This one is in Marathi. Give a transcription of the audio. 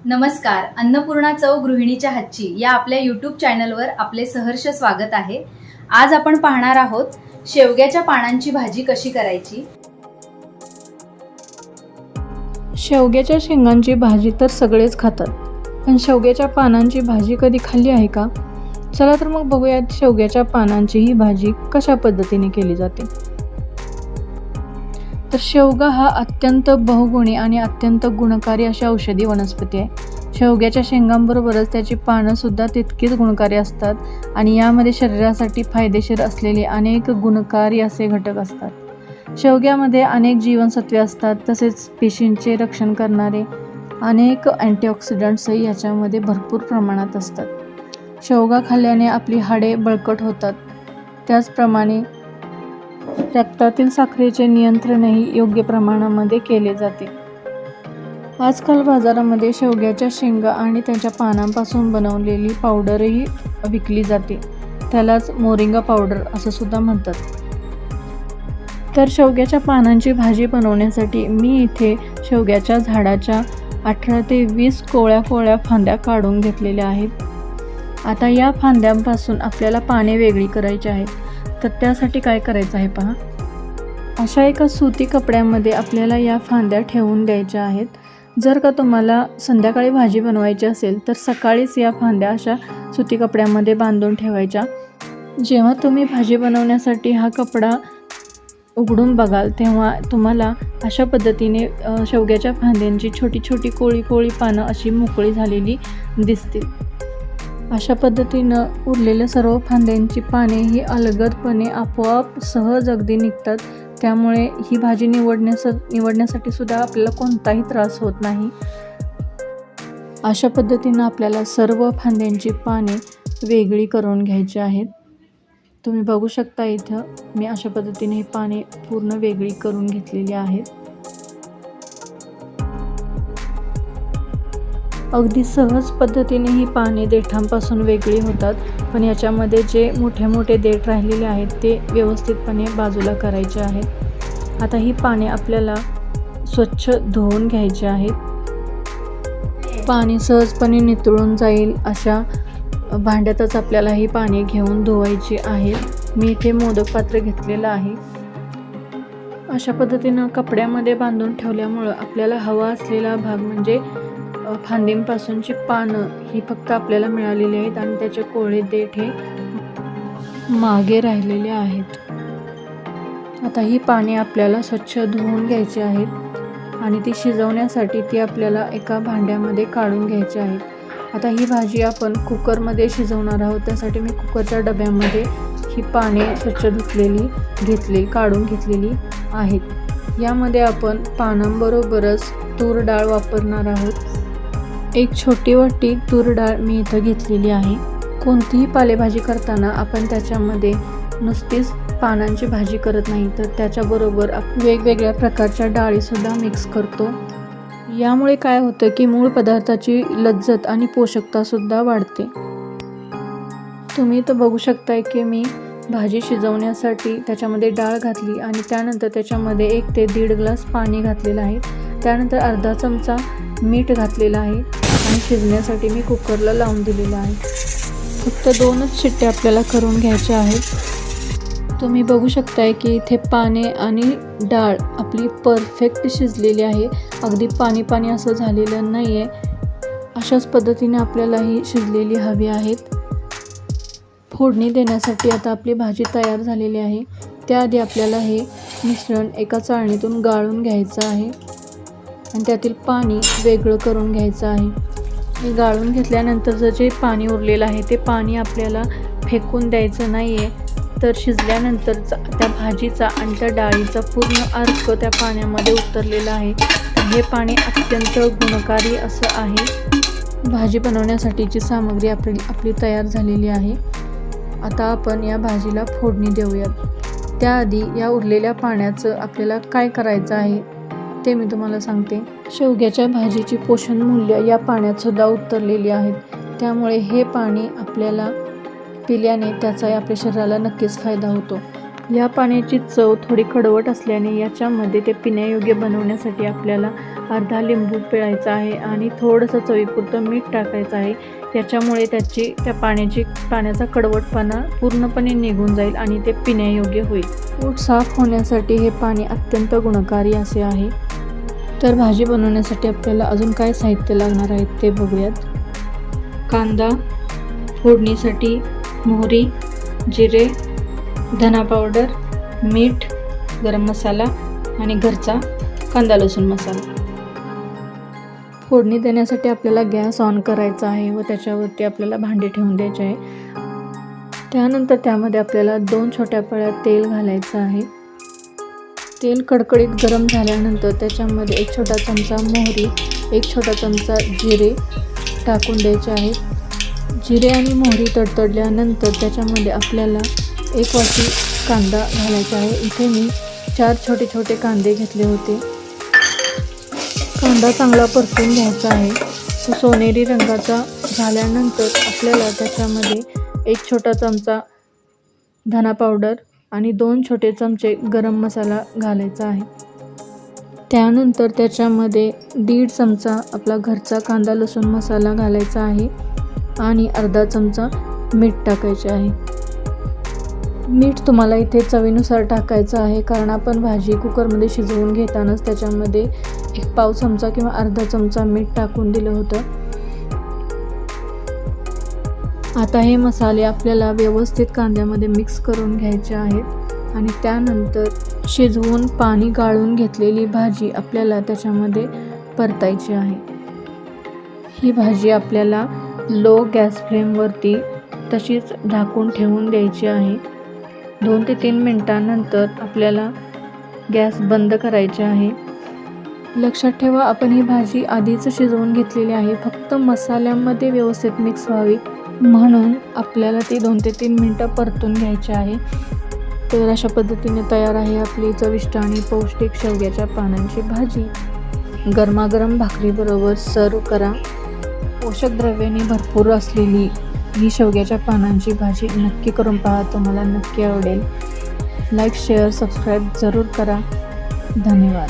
नमस्कार. अन्नपूर्णा चव गृहिणीच्या हातची या आपल्या यूट्यूब चॅनलवर आपले सहर्ष स्वागत आहे. आज आपण पाहणार आहोत शेवग्याच्या पानांची भाजी कशी करायची. शेवग्याच्या शेंगांची भाजी तर सगळेच खातात, पण शेवग्याच्या पानांची भाजी कधी खाल्ली आहे का? चला तर मग बघूयात शेवग्याच्या पानांची ही भाजी कशा पद्धतीने केली जाते. तर शेवगा हा अत्यंत बहुगुणी आणि अत्यंत गुणकारी अशी औषधी वनस्पती आहे. शेवग्याच्या शेंगांबरोबरच त्याची पानं सुद्धा तितकीच गुणकारी असतात आणि यामध्ये शरीरासाठी फायदेशीर असलेले अनेक गुणकारी असे घटक असतात. शेवग्यामध्ये अनेक जीवनसत्वे असतात, तसेच पेशींचे रक्षण करणारे अनेक अँटीऑक्सिडंट्सही याच्यामध्ये भरपूर प्रमाणात असतात. शेवगा खाल्ल्याने आपली हाडे बळकट होतात. त्याचप्रमाणे रक्तातील साखरेचे नियंत्रणही योग्य प्रमाणामध्ये केले जाते. आजकाल बाजारामध्ये शेवग्याच्या शेंगा आणि त्याच्या पानांपासून बनवलेली पावडरही विकली जाते. त्यालाच मोरिंगा पावडर असं सुद्धा म्हणतात. तर शेवग्याच्या पानांची भाजी बनवण्यासाठी मी इथे शेवग्याच्या झाडाच्या 18 ते 20 कोवळ्या फांद्या काढून घेतलेल्या आहेत. आता या फांद्यांपासून आपल्याला पाने वेगळी करायची आहेत. तर त्यासाठी काय करायचं आहे पहा. अशा एका सुती कपड्यामध्ये आपल्याला या फांद्या ठेवून द्यायच्या आहेत. जर का तुम्हाला संध्याकाळी भाजी बनवायची असेल तर सकाळीच या फांद्या अशा सुती कपड्यामध्ये बांधून ठेवायच्या. जेव्हा तुम्ही भाजी बनवण्यासाठी हा कपडा उघडून बघाल तेव्हा तुम्हाला अशा पद्धतीने शेवग्याच्या फांद्यांची छोटी छोटी कोळी पानं अशी मोकळी झालेली दिसतील. अशा पद्धतीनं उरलेल्या सर्व फांद्यांची पाने ही अलगदपणे आपोआप सहज अगदी निघतात. त्यामुळे ही भाजी निवडण्यासाठी सुद्धा आपल्याला कोणताही त्रास होत नाही. अशा पद्धतीनं आपल्याला सर्व फांद्यांची पाने वेगळी करून घ्यायची आहेत. तुम्ही बघू शकता इथं मी अशा पद्धतीने ही पाने पूर्ण वेगळी करून घेतलेली आहेत. अगदी सहज पद्धतीने ही पाने देठांपासून वेगळी होतात, पण याच्यामध्ये जे मोठे मोठे देठ राहिलेले आहेत ते व्यवस्थितपणे बाजूला करायचे आहेत. आता ही पाने आपल्याला स्वच्छ धुवून घ्यायची आहेत. पाणी सहजपणे नितळून जाईल अशा भांड्यातच आपल्याला ही पाने घेऊन धुवायची आहेत. मी इथे मोदक पात्र घेतलेलं आहे. अशा पद्धतीनं कपड्यामध्ये बांधून ठेवल्यामुळं आपल्याला हवा असलेला भाग म्हणजे फांदींपासूनची पानं ही फक्त आपल्याला मिळालेली आहेत आणि त्याचे कोवळे देठ हे मागे राहिलेले आहेत. आता ही पाने आपल्याला स्वच्छ धुवून घ्यायची आहेत आणि ती शिजवण्यासाठी ती आपल्याला एका भांड्यामध्ये काढून घ्यायची आहेत. आता ही भाजी आपण कुकरमध्ये शिजवणार आहोत. त्यासाठी मी कुकरच्या डब्यामध्ये ही पाने स्वच्छ काढून घेतलेली आहेत. यामध्ये आपण पानांबरोबरच तूर डाळ वापरणार आहोत. एक छोटी वाटी तूर डाळ मी इथं घेतलेली आहे. कोणतीही पालेभाजी करताना आपण त्याच्यामध्ये नुसतीच पानांची भाजी करत नाही, तर त्याच्याबरोबर वेगवेगळ्या प्रकारच्या डाळीसुद्धा मिक्स करतो. यामुळे काय होतं की मूळ पदार्थाची लज्जत आणि पोषकतासुद्धा वाढते. तुम्ही तर बघू शकताय की मी भाजी शिजवण्यासाठी त्याच्यामध्ये डाळ घातली आणि त्यानंतर त्याच्यामध्ये 1 ते 1.5 ग्लास पाणी घातलेलं आहे. त्यानंतर अर्धा चमचा मीठ घातलेलं आहे आणि शिजण्यासाठी मी कुकरला लावून दिलेलं आहे. फक्त 2च शिट्ट्या आपल्याला करून घ्यायच्या आहेत. तुम्ही बघू शकताय की इथे पाने आणि डाळ आपली परफेक्ट शिजलेली आहे. अगदी पाणी असं झालेलं नाही आहे. अशाच पद्धतीने आपल्याला ही शिजलेली हवी आहेत. फोडणी देण्यासाठी आता आपली भाजी तयार झालेली आहे. त्याआधी आपल्याला हे मिश्रण एका चाळणीतून गाळून घ्यायचं आहे आणि त्यातील पाणी वेगळं करून घ्यायचं आहे. हे गाळून घेतल्यानंतर जे पाणी उरलेलं आहे ते पाणी आपल्याला फेकून द्यायचं नाही आहे. तर शिजल्यानंतरचा त्या भाजीचा आणि त्या डाळीचा पूर्ण अर्क त्या पाण्यामध्ये उतरलेला आहे. हे पाणी अत्यंत गुणकारी असं आहे. भाजी बनवण्यासाठीची सामग्री आपली तयार झालेली आहे. आता आपण या भाजीला फोडणी देऊयात. त्याआधी या उरलेल्या पाण्याचं आपल्याला काय करायचं आहे ते मी तुम्हाला सांगते. शेवग्याच्या भाजीची पोषण मूल्य या पाण्यात सुद्धा उतरलेली आहेत. त्यामुळे हे पाणी आपल्याला पिल्याने त्याचा आपल्या शरीराला नक्कीच फायदा होतो. या पाण्याची चव थोडी कडवट असल्याने याच्यामध्ये ते पिण्यायोग्य बनवण्यासाठी आपल्याला अर्धा लिंबू पिळायचा आहे आणि थोडंसं चवीपुरतं मीठ टाकायचं आहे. त्याच्यामुळे त्या पाण्याचा कडवटपणा पूर्णपणे निघून जाईल आणि ते पिण्यायोग्य होईल. पोट साफ होण्यासाठी हे पाणी अत्यंत गुणकारी असे आहे. तर भाजी बनवण्यासाठी आपल्याला अजून काय साहित्य लागणार आहे ते बघूयात. कांदा, फोडणीसाठी मोहरी, जिरे, धना पावडर, मीठ, गरम मसाला आणि घरचा कांदा लसूण मसाला. फोडणी देण्यासाठी आपल्याला गॅस ऑन करायचा आहे व त्याच्यावरती आपल्याला भांडे ठेवून द्यायचे आहे. त्यानंतर त्यामध्ये आपल्याला 2 छोट्या पळ्या तेल घालायचं आहे. तेल कडकडीत गरम झाल्यानंतर त्याच्यामध्ये 1 छोटा चमचा मोहरी, 1 छोटा चमचा जिरे टाकून द्यायचे आहेत. जिरे आणि मोहरी तडतडल्यानंतर त्याच्यामध्ये आपल्याला 1 वाटी कांदा घालायचा आहे. इथे मी 4 छोटे छोटे कांदे घेतले होते. कांदा चांगला परतून घ्यायचा आहे. तो सोनेरी रंगाचा झाल्यानंतर आपल्याला त्याच्यामध्ये 1 छोटा चमचा धना पावडर आणि 2 छोटे चमचे गरम मसाला घालायचा आहे. त्यानंतर त्याच्यामध्ये 1.5 चमचा आपला घरचा कांदा लसूण मसाला घालायचा आहे आणि अर्धा चमचा मीठ टाकायचे आहे. मीठ तुम्हाला इथे चवीनुसार टाकायचं आहे, कारण आपण भाजी कुकरमध्ये शिजवून घेतानाच त्याच्यामध्ये 1 पाव चमचा किंवा अर्धा चमचा मीठ टाकून दिलं होतं. आता हे मसाले आपल्याला व्यवस्थित कांद्यामध्ये मिक्स करून घ्यायचे आहेत आणि त्यानंतर शिजवून पाणी गाळून घेतलेली भाजी आपल्याला त्याच्यामध्ये परतायची आहे. ही भाजी आपल्याला लो गॅस फ्लेमवरती तशीच झाकून ठेवून द्यायची आहे. 2 ते 3 मिनिटांनंतर आपल्याला गॅस बंद करायचे आहे. लक्षात ठेवा, आपण ही भाजी आधीच शिजवून घेतलेली आहे. फक्त मसाल्यामध्ये व्यवस्थित मिक्स व्हावी म्हणून आपल्याला ती 2 ते 3 मिनिटं परतून घ्यायची आहे. तर अशा पद्धतीने तयार आहे आपली चविष्ट आणि पौष्टिक शेवग्याच्या पानांची भाजी. गरमागरम भाकरीबरोबर सर्व करा. पोषक द्रव्याने भरपूर असलेली ही शेवग्याच्या पानांची भाजी नक्की करून पहा, तुम्हाला नक्की आवडेल. लाईक, शेअर, सबस्क्राईब जरूर करा. धन्यवाद.